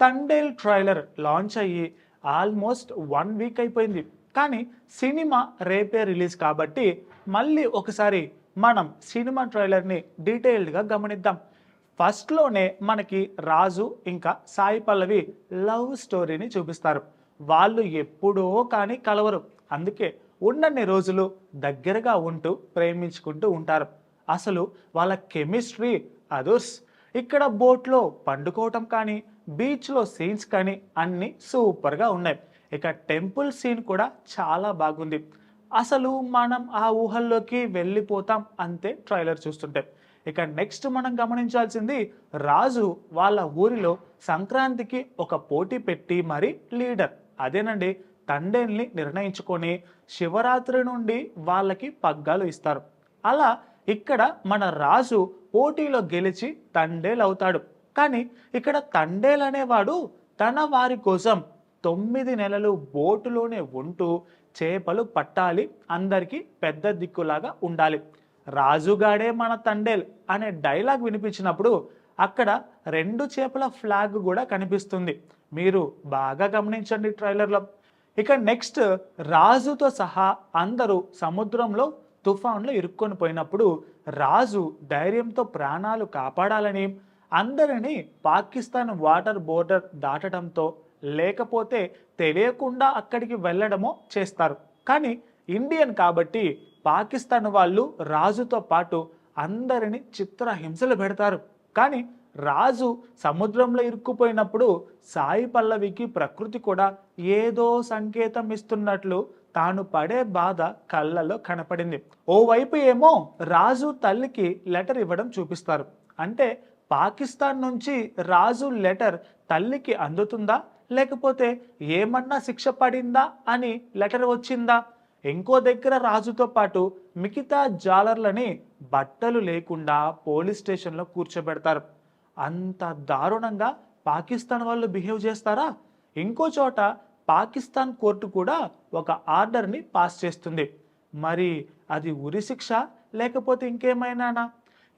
Thandel trailer launch అయ్యి almost 1 week అయిపోయింది. కానీ సినిమా రేపే రిలీజ్ కాబట్టి మళ్ళీ ఒకసారి మనం సినిమా ట్రైలర్ని డీటెయిల్డ్గా గమనిద్దాం. ఫస్ట్లోనే మనకి రాజు ఇంకా సాయి పల్లవి లవ్ స్టోరీని చూపిస్తారు. వాళ్ళు ఎప్పుడో కానీ కలవరు, అందుకే ఉన్నన్ని రోజులు దగ్గరగా ఉంటూ ప్రేమించుకుంటూ ఉంటారు. అసలు వాళ్ళ కెమిస్ట్రీ అదుర్స్. ఇక్కడ బోట్లో పండుకోవటం కానీ బీచ్లో సీన్స్ కానీ అన్నీ సూపర్గా ఉన్నాయి. ఇక టెంపుల్ సీన్ కూడా చాలా బాగుంది. అసలు మనం ఆ ఊహల్లోకి వెళ్ళిపోతాం అంతే ట్రైలర్ చూస్తుంటే. ఇక నెక్స్ట్ మనం గమనించాల్సింది, రాజు వాళ్ళ ఊరిలో సంక్రాంతికి ఒక పోటీ పెట్టి మరి లీడర్ అదేనండి తండేల్ని నిర్ణయించుకొని శివరాత్రి నుండి వాళ్ళకి పగ్గాలు ఇస్తారు. అలా ఇక్కడ మన రాజు పోటీలో గెలిచి తండేల్ అవుతాడు. కానీ ఇక్కడ తండేల్ అనేవాడు తన వారి కోసం 9 నెలలు బోటులోనే ఉంటూ చేపలు పట్టాలి, అందరికీ పెద్ద దిక్కులాగా ఉండాలి. రాజుగాడే మన తండేల్ అనే డైలాగ్ వినిపించినప్పుడు అక్కడ 2 చేపల ఫ్లాగ్ కూడా కనిపిస్తుంది. మీరు బాగా గమనించండి ట్రైలర్లో. ఇక నెక్స్ట్, రాజుతో సహా అందరూ సముద్రంలో తుఫాన్లో ఇరుక్కొని పోయినప్పుడు రాజు ధైర్యంతో ప్రాణాలు కాపాడాలని అందరినీ పాకిస్తాన్ వాటర్ బోర్డర్ దాటడంతో లేకపోతే తెలియకుండా అక్కడికి వెళ్ళడమో చేస్తారు. కానీ ఇండియన్ కాబట్టి పాకిస్తాన్ వాళ్ళు రాజుతో పాటు అందరినీ చిత్రహింసలు పెడతారు. కానీ రాజు సముద్రంలో ఇరుక్కుపోయినప్పుడు సాయి పల్లవికి ప్రకృతి కూడా ఏదో సంకేతం ఇస్తున్నట్లు తాను పడే బాధ కళ్ళలో కనపడింది. ఓవైపు ఏమో రాజు తల్లికి లెటర్ ఇవ్వడం చూపిస్తారు. అంటే పాకిస్తాన్ నుంచి రాజు లెటర్ తల్లికి అందుతుందా, లేకపోతే ఏమన్నా శిక్ష పడిందా అని లెటర్ వచ్చిందా? ఇంకో దగ్గర రాజుతో పాటు మిగతా జాలర్లని బట్టలు లేకుండా పోలీస్ స్టేషన్లో కూర్చోబెడతారు. అంత దారుణంగా పాకిస్తాన్ వాళ్ళు బిహేవ్ చేస్తారా? ఇంకో చోట పాకిస్తాన్ కోర్టు కూడా ఒక ఆర్డర్ని పాస్ చేస్తుంది. మరి అది ఉరి శిక్ష లేకపోతే ఇంకేమైనానా?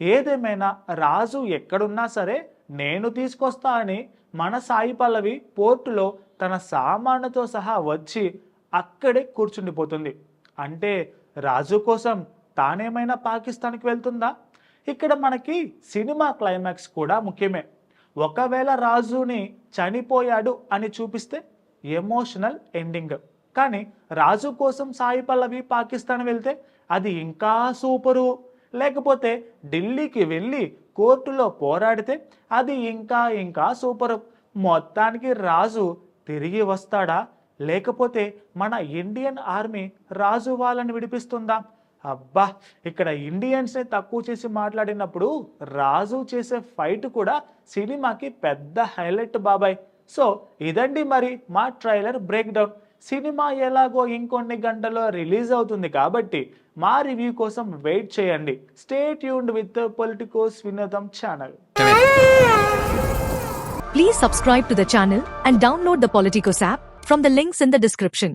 ఏదేమైనా రాజు ఎక్కడున్నా సరే నేను తీసుకొస్తా అని మన సాయి పల్లవి పోర్టులో తన సామానుతో సహా వచ్చి అక్కడే కూర్చుండిపోతుంది. అంటే రాజు కోసం తానేమైనా పాకిస్తాన్కి వెళ్తుందా? ఇక్కడ మనకి సినిమా క్లైమాక్స్ కూడా ముఖ్యమే. ఒకవేళ రాజుని చనిపోయాడు అని చూపిస్తే ఎమోషనల్ ఎండింగ్. కానీ రాజు కోసం సాయి పల్లవి పాకిస్తాన్ వెళ్తే అది ఇంకా సూపరు. లేకపోతే ఢిల్లీకి వెళ్ళి కోర్టులో పోరాడితే అది ఇంకా ఇంకా సూపరు. మొత్తానికి రాజు తిరిగి వస్తాడా, లేకపోతే మన ఇండియన్ ఆర్మీ రాజు వాళ్ళని విడిపిస్తుందా? అబ్బా, ఇక్కడ ఇండియన్స్ని తక్కువ చేసి మాట్లాడినప్పుడు రాజు చేసే ఫైట్ కూడా సినిమాకి పెద్ద హైలైట్ బాబాయ్. సో ఇదండి మరి మా ట్రైలర్ బ్రేక్ డౌన్. సినిమా ఎలాగో ఇంకొన్ని గంటల్లో రిలీజ్ అవుతుంది కాబట్టి మా రివ్యూ కోసం వెయిట్ చేయండి. స్టే ట్యూన్డ్ విత్ పొలిటికోస్ వినోదం channel. Please subscribe to the channel and download the Politicos app from the links in the description.